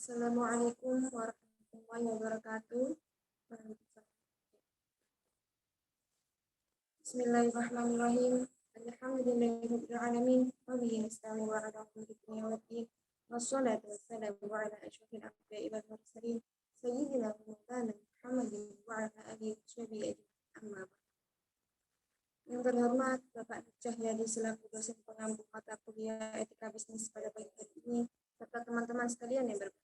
Assalamualaikum warahmatullahi wabarakatuh. Bismillahirrahmanirrahim. Alhamdulillahirabbil alamin. Wa bihi nasta'in wa ala umuri dunya waddin. Wassalatu wassalamu ala asyrofil anbiya'i wal mursalin. Sayyidina wa maulana Muhammadin wa ala alihi washabihi ajma'in. Amma ba'd. Yang terhormat Bapak Cahyadi selaku dosen pengampu mata kuliah etika bisnis pada pagi hari ini, serta teman-teman sekalian yang berbahagia.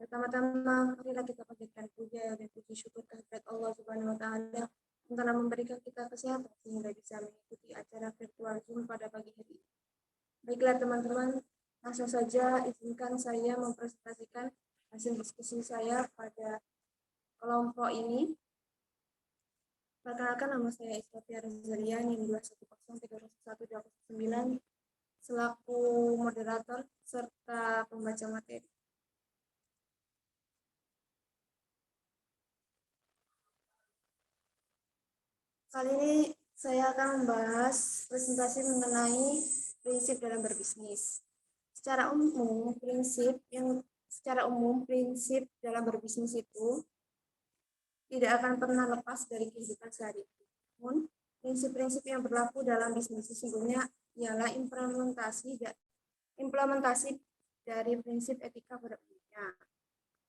Pertama-tama, marilah kita panjatkan puja dan puji syukur kehadirat Allah Subhanahu wa Ta'ala yang telah memberikan kita kesehatan sehingga bisa mengikuti acara virtual Zoom pada pagi hari ini. Baiklah teman-teman, langsung saja izinkan saya mempresentasikan hasil diskusi saya pada kelompok ini. Perkenalkan, nama saya Iswati Arzalian yang 2103219 selaku moderator serta pembaca materi. Kali ini saya akan membahas presentasi mengenai prinsip dalam berbisnis. Secara umum, prinsip dalam berbisnis itu tidak akan pernah lepas dari kehidupan sehari-hari. Namun, prinsip-prinsip yang berlaku dalam bisnis sesungguhnya ialah implementasi dari prinsip etika pada umumnya.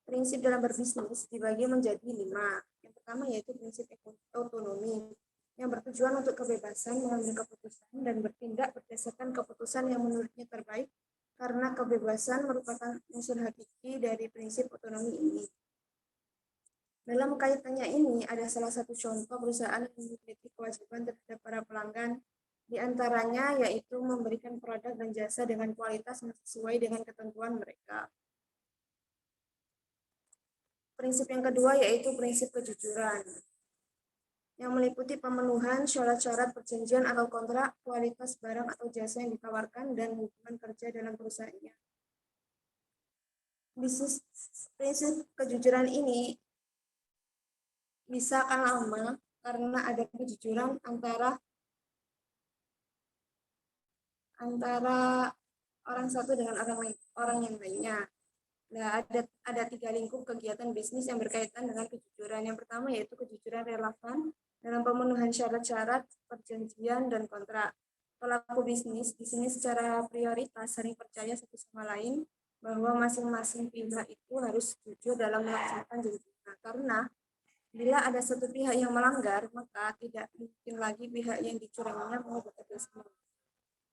Prinsip dalam berbisnis dibagi menjadi 5. Yang pertama yaitu prinsip otonomi, yang bertujuan untuk kebebasan mengambil keputusan dan bertindak berdasarkan keputusan yang menurutnya terbaik, karena kebebasan merupakan unsur hakiki dari prinsip otonomi ini. Dalam kaitannya ini, ada salah satu contoh perusahaan yang memiliki kewajiban terhadap para pelanggan, di antaranya yaitu memberikan produk dan jasa dengan kualitas yang sesuai dengan ketentuan mereka. Prinsip yang kedua yaitu prinsip kejujuran, yang meliputi pemenuhan syarat-syarat perjanjian atau kontrak, kualitas barang atau jasa yang ditawarkan, dan hubungan kerja dalam perusahaannya. Prinsip kejujuran ini bisa akan lama karena ada kejujuran antara orang satu dengan orang yang lainnya. Nah, ada 3 lingkup kegiatan bisnis yang berkaitan dengan kejujuran. Yang pertama yaitu kejujuran relevan dalam pemenuhan syarat-syarat perjanjian dan kontrak. Pelaku bisnis di sini secara prioritas saling percaya satu sama lain bahwa masing-masing pihak itu harus jujur dalam melaksanakan janjinya. Karena bila ada satu pihak yang melanggar, maka tidak mungkin lagi pihak yang dicuranginya mau bekerja sama.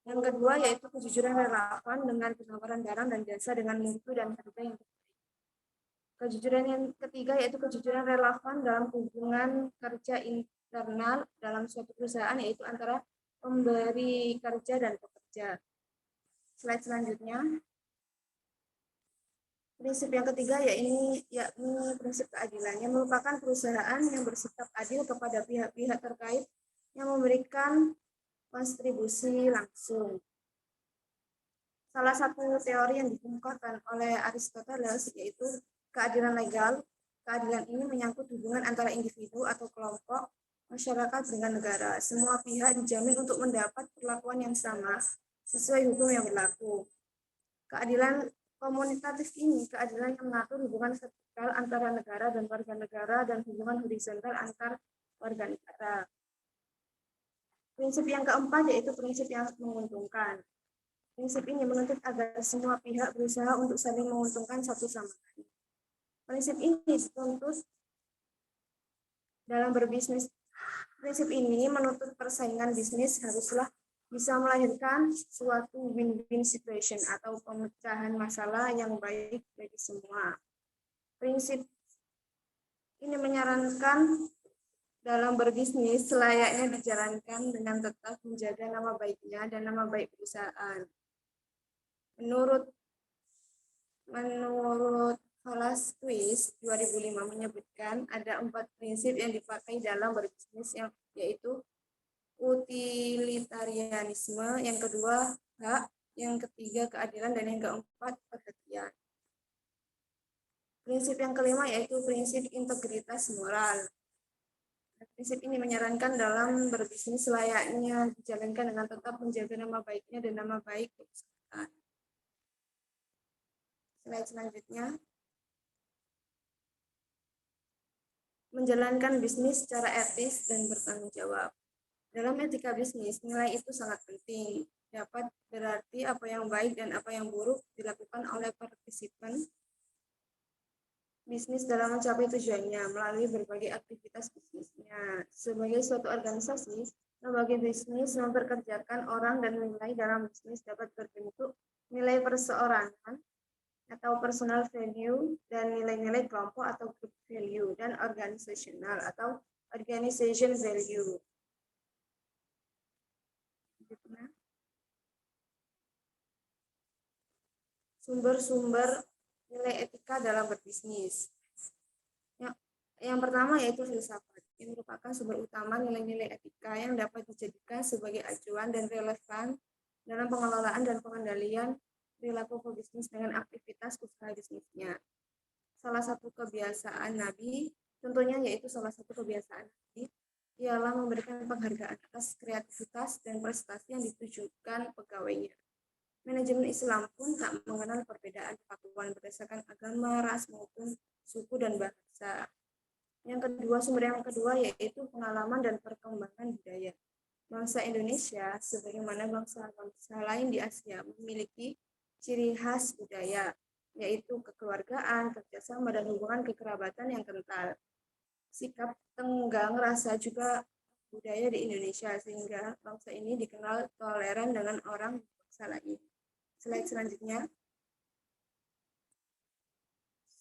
Yang kedua yaitu kejujuran relevan dengan penawaran barang dan jasa dengan mutu dan harga yang terbaik. Kejujuran yang ketiga yaitu kejujuran relevan dalam hubungan kerja internal dalam suatu perusahaan, yaitu antara pemberi kerja dan pekerja. Slide selanjutnya. Prinsip yang ketiga yakni prinsip keadilan, yang merupakan perusahaan yang bersikap adil kepada pihak-pihak terkait yang memberikan kontribusi langsung. Salah satu teori yang dikemukakan oleh Aristoteles yaitu keadilan legal. Keadilan ini menyangkut hubungan antara individu atau kelompok, masyarakat dengan negara. Semua pihak dijamin untuk mendapat perlakuan yang sama sesuai hukum yang berlaku. Keadilan komunitatif ini keadilan yang mengatur hubungan vertikal antara negara dan warga negara dan hubungan horizontal antar warga negara. Prinsip yang keempat yaitu prinsip yang menguntungkan. Prinsip ini menuntut agar semua pihak berusaha untuk saling menguntungkan satu sama lain. Prinsip ini dituntut dalam berbisnis. Prinsip ini menuntut persaingan bisnis haruslah bisa melahirkan suatu win-win situation atau pemecahan masalah yang baik bagi semua. Prinsip ini menyarankan dalam berbisnis selayaknya dijalankan dengan tetap menjaga nama baiknya dan nama baik perusahaan. Menurut Wallace Twist 2005 menyebutkan ada 4 prinsip yang dipakai dalam berbisnis, yaitu utilitarianisme, yang kedua hak, yang ketiga keadilan, dan yang keempat perhatian. Prinsip yang kelima yaitu prinsip integritas moral. Prinsip ini menyarankan dalam berbisnis layaknya dijalankan dengan tetap menjaga nama baiknya dan nama baik perusahaan. Slide selanjutnya. Menjalankan bisnis secara etis dan bertanggung jawab. Dalam etika bisnis, nilai itu sangat penting. Dapat berarti apa yang baik dan apa yang buruk dilakukan oleh partisipan bisnis dalam mencapai tujuannya melalui berbagai aktivitas bisnisnya. Sebagai suatu organisasi, lembaga bisnis memperkerjakan orang dan nilai dalam bisnis dapat berbentuk nilai perseorangan atau personal value dan nilai-nilai kelompok atau group value dan organizational atau organization value. Sumber-sumber nilai etika dalam berbisnis. Yang pertama yaitu filsafat, yang merupakan sumber utama nilai-nilai etika yang dapat dijadikan sebagai acuan dan relevan dalam pengelolaan dan pengendalian perilaku pebisnis dengan aktivitas usaha bisnisnya. Salah satu kebiasaan Nabi, tentunya yaitu salah satu kebiasaan Nabi, ialah memberikan penghargaan atas kreativitas dan prestasi yang ditujukan pegawainya. Manajemen Islam pun tak mengenal perbedaan kepatuhan berdasarkan agama, ras, maupun suku dan bahasa. Sumber yang kedua yaitu pengalaman dan perkembangan budaya. Bangsa Indonesia, sebagaimana bangsa-bangsa lain di Asia, memiliki ciri khas budaya, yaitu kekeluargaan, kerjasama, dan hubungan kekerabatan yang kental. Sikap tenggang rasa juga budaya di Indonesia, sehingga bangsa ini dikenal toleran dengan orang bangsa lain. Slide selanjutnya.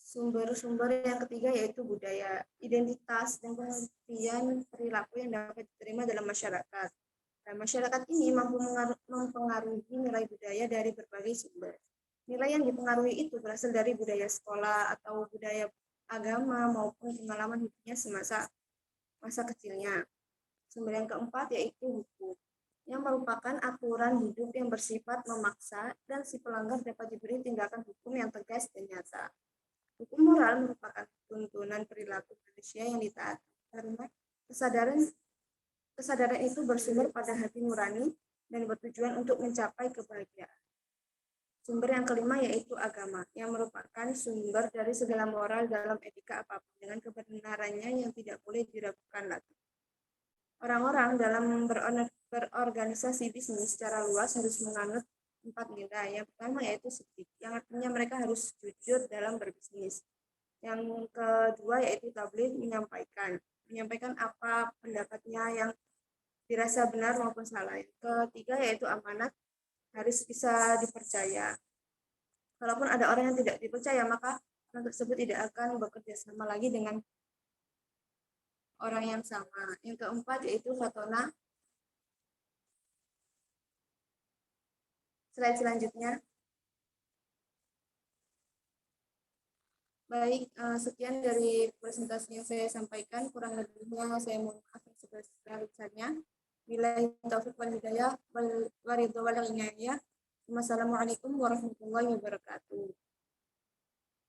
Sumber-sumber yang ketiga yaitu budaya, identitas dan pengertian perilaku yang dapat diterima dalam masyarakat. Dan masyarakat ini mampu mempengaruhi nilai budaya dari berbagai sumber. Nilai yang dipengaruhi itu berasal dari budaya sekolah atau budaya agama maupun pengalaman hidupnya semasa masa kecilnya. Sumber yang keempat yaitu hukum, yang merupakan aturan hidup yang bersifat memaksa dan si pelanggar dapat diberi tindakan hukum yang tegas dan nyata. Hukum moral merupakan tuntunan perilaku manusia yang ditaati karena kesadaran itu bersumber pada hati nurani dan bertujuan untuk mencapai kebahagiaan. Sumber yang kelima yaitu agama, yang merupakan sumber dari segala moral dalam etika apapun dengan kebenarannya yang tidak boleh diragukan lagi. Orang-orang dalam berorganisasi bisnis secara luas harus menganut 4 nilai. Yang pertama yaitu sidik, yang artinya mereka harus jujur dalam berbisnis. Yang kedua yaitu tabligh, menyampaikan apa pendapatnya yang dirasa benar maupun salah. Yang ketiga yaitu amanat, harus bisa dipercaya. Kalaupun ada orang yang tidak dipercaya, maka orang tersebut tidak akan bekerja sama lagi dengan orang yang sama. Yang keempat yaitu fatona. Slide selanjutnya. Baik, sekian dari presentasi yang saya sampaikan. Kurang lebihnya saya mohon maaf yang sebesar-besarnya. Billahi taufiq wal hidayah wal ridho wal inayah. Wassalamualaikum warahmatullahi wabarakatuh.